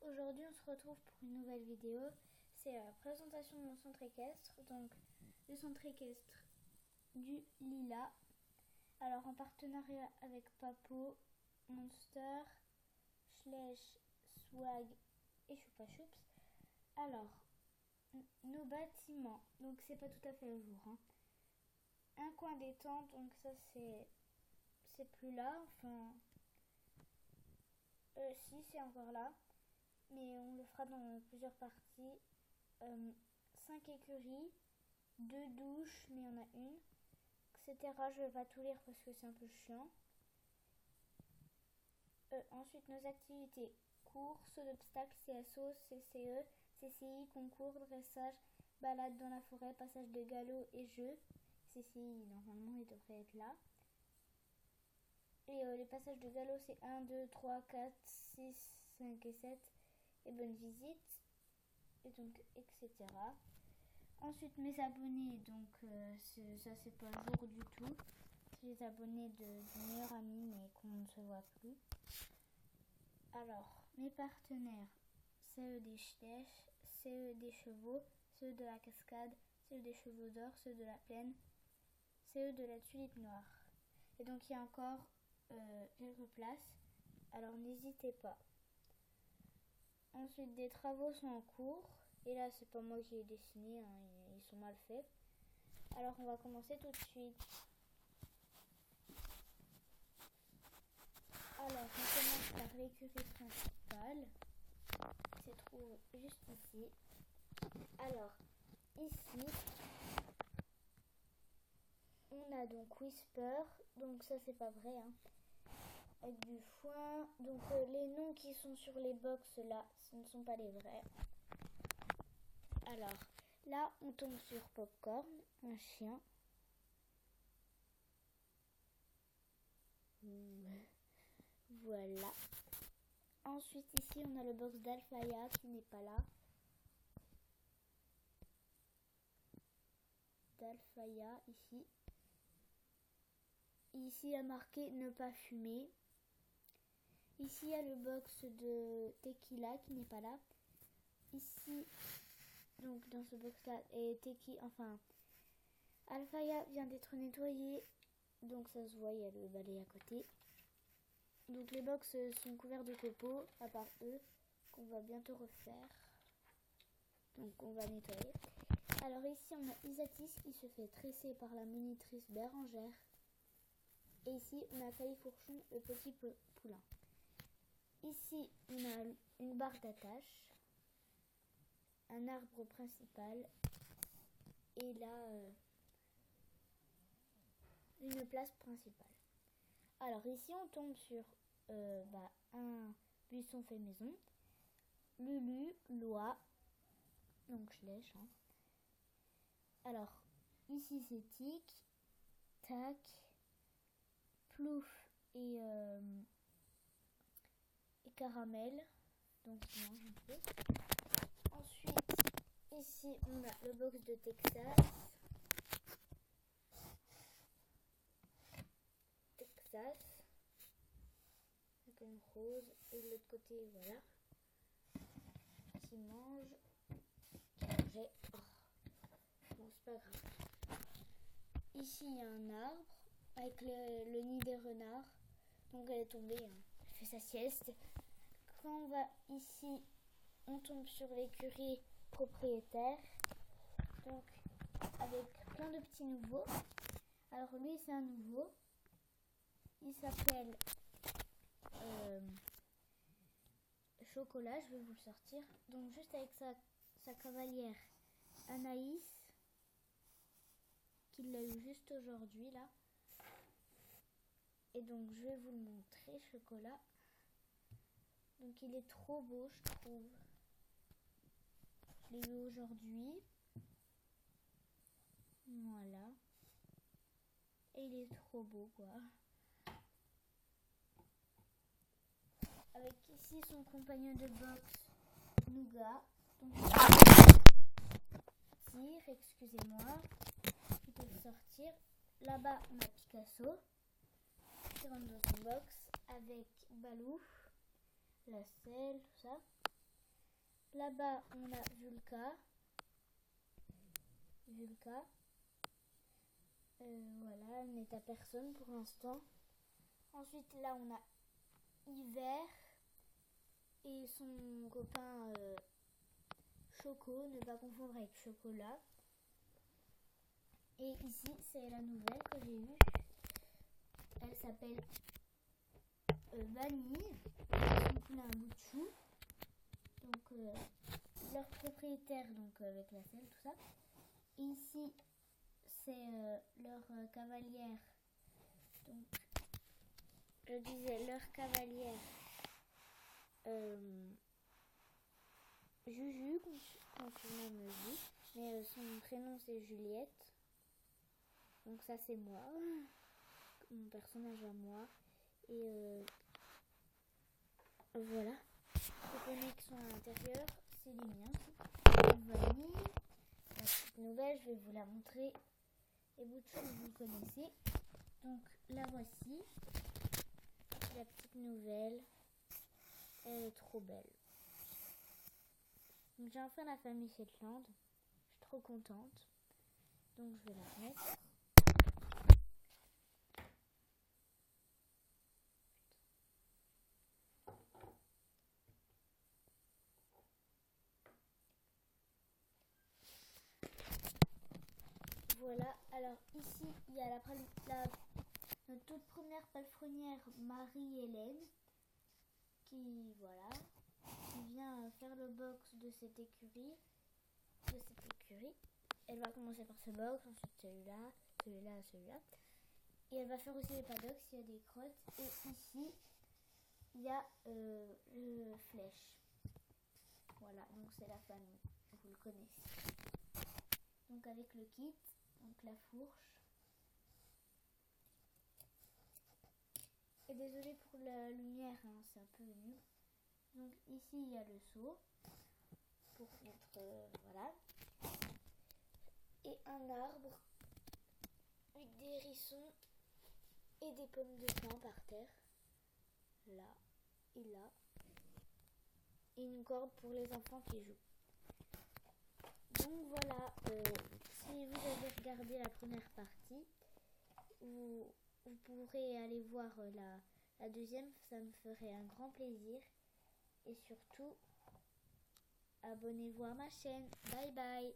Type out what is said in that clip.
Aujourd'hui on se retrouve pour une nouvelle vidéo. C'est la présentation de mon centre équestre. Donc le centre équestre du Lilas. Alors en partenariat avec Papo, Monster, Schleich, Swag et Choupa Choups. Alors nos bâtiments, donc c'est pas tout à fait le jour. Un coin détente, donc ça c'est plus là. Enfin si, c'est encore là. Mais on le fera dans plusieurs parties. 5 écuries, 2 douches, mais il y en a une, etc. Je vais pas tout lire parce que c'est un peu chiant. Ensuite, nos activités: cours, saut d'obstacles, CSO, CCE, CCI, concours, dressage, balade dans la forêt, passage de galop et jeux. CCI, normalement, il devrait être là. Et les passages de galop, c'est 1, 2, 3, 4, 6, 5 et 7. Et bonne visite. Et donc, etc. Ensuite, mes abonnés, donc ça c'est pas le jour du tout. C'est les abonnés du meilleur ami, mais qu'on ne se voit plus. Alors, mes partenaires: CE des Schleich, CE des chevaux, CE de la cascade, CE des chevaux d'or, CE de la plaine, CE de la tulipe noire. Et donc il y a encore quelques places, alors n'hésitez pas. Ensuite, des travaux sont en cours. Et là, c'est pas moi qui ai dessiné, ils sont mal faits. Alors, on va commencer tout de suite. Alors, on commence par l'écurie principale, qui se trouve juste ici. Alors, ici, on a donc Whisper. Donc ça, c'est pas vrai, avec du foin. Donc les noms qui sont sur les box là, ce ne sont pas les vrais. Alors, là, on tombe sur Popcorn, un chien. Voilà. Ensuite, ici, on a le box d'Alphaya qui n'est pas là. D'Alphaya, ici. Ici, il y a marqué ne pas fumer. Ici, il y a le box de Tequila qui n'est pas là. Ici, donc dans ce box-là, et Alphaya vient d'être nettoyé. Donc ça se voit, il y a le balai à côté. Donc les box sont couverts de copeaux, à part eux, qu'on va bientôt refaire. Donc on va nettoyer. Alors ici on a Isatis qui se fait tresser par la monitrice Bérangère. Et ici on a Califourchon, le petit poulain. Ici on a une barre d'attache, un arbre principal, et là une place principale. Alors ici on tombe sur un buisson fait maison, Lulu, Loi, donc Schleich. Alors ici c'est Tic, Tac, Plouf et Caramel, donc il mange un peu. Ensuite ici on a le box de Texas, avec une rose, et de l'autre côté voilà, qui mange, bon c'est pas grave. Ici il y a un arbre avec le nid des renards, donc elle est tombée, elle fait sa sieste. Quand on va ici, on tombe sur l'écurie propriétaire, donc avec plein de petits nouveaux. Alors lui c'est un nouveau, il s'appelle Chocolat, je vais vous le sortir. Donc juste avec sa cavalière Anaïs, qu'il a eu juste aujourd'hui là. Et donc je vais vous le montrer, Chocolat. Donc il est trop beau, je trouve. Je l'ai eu aujourd'hui. Voilà. Et il est trop beau quoi. Avec ici son compagnon de boxe, Nougat. Donc excusez-moi, il peut sortir. Là-bas on a Picasso qui rentre dans son box avec Balou, la selle, tout ça. Là-bas, on a Vulca. Vulca. Voilà, elle n'est à personne pour l'instant. Ensuite, là, on a Hiver et son copain Choco, ne pas confondre avec Chocolat. Et ici, c'est la nouvelle que j'ai eue. Elle s'appelle Vanille. Son poulain un bout de chou. Donc, leur propriétaire, donc avec la selle, tout ça. Et ici, c'est leur cavalière. Donc, je disais leur cavalière Juju, qu'on surnomme Juju, mais son prénom c'est Juliette. Donc ça c'est moi, mon personnage à moi. Et voilà. Les poneys qui sont à l'intérieur, c'est les miens. Vanille. La petite nouvelle, je vais vous la montrer. Les bouts de chou, vous le connaissez. Donc la voici. La petite nouvelle. Elle est trop belle. Donc j'ai enfin la famille Shetland. Je suis trop contente. Donc je vais la remettre. Voilà, alors ici il y a notre toute première palefrenière Marie-Hélène qui vient faire le box de cette écurie. Elle va commencer par ce box, ensuite celui-là, celui-là. Et elle va faire aussi les paddocks s'il y a des crottes. Et ici il y a le flèche. Voilà, donc c'est la famille, vous le connaissez. Donc avec le kit, donc la fourche. Et désolée pour la lumière, hein, c'est un peu nul. Donc ici il y a le seau pour mettre voilà. Et un arbre avec des hérissons et des pommes de pin par terre. Là et là. Et une corde pour les enfants qui jouent. Donc voilà, si vous avez regardé la première partie, vous pourrez aller voir la deuxième, ça me ferait un grand plaisir. Et surtout, abonnez-vous à ma chaîne. Bye bye.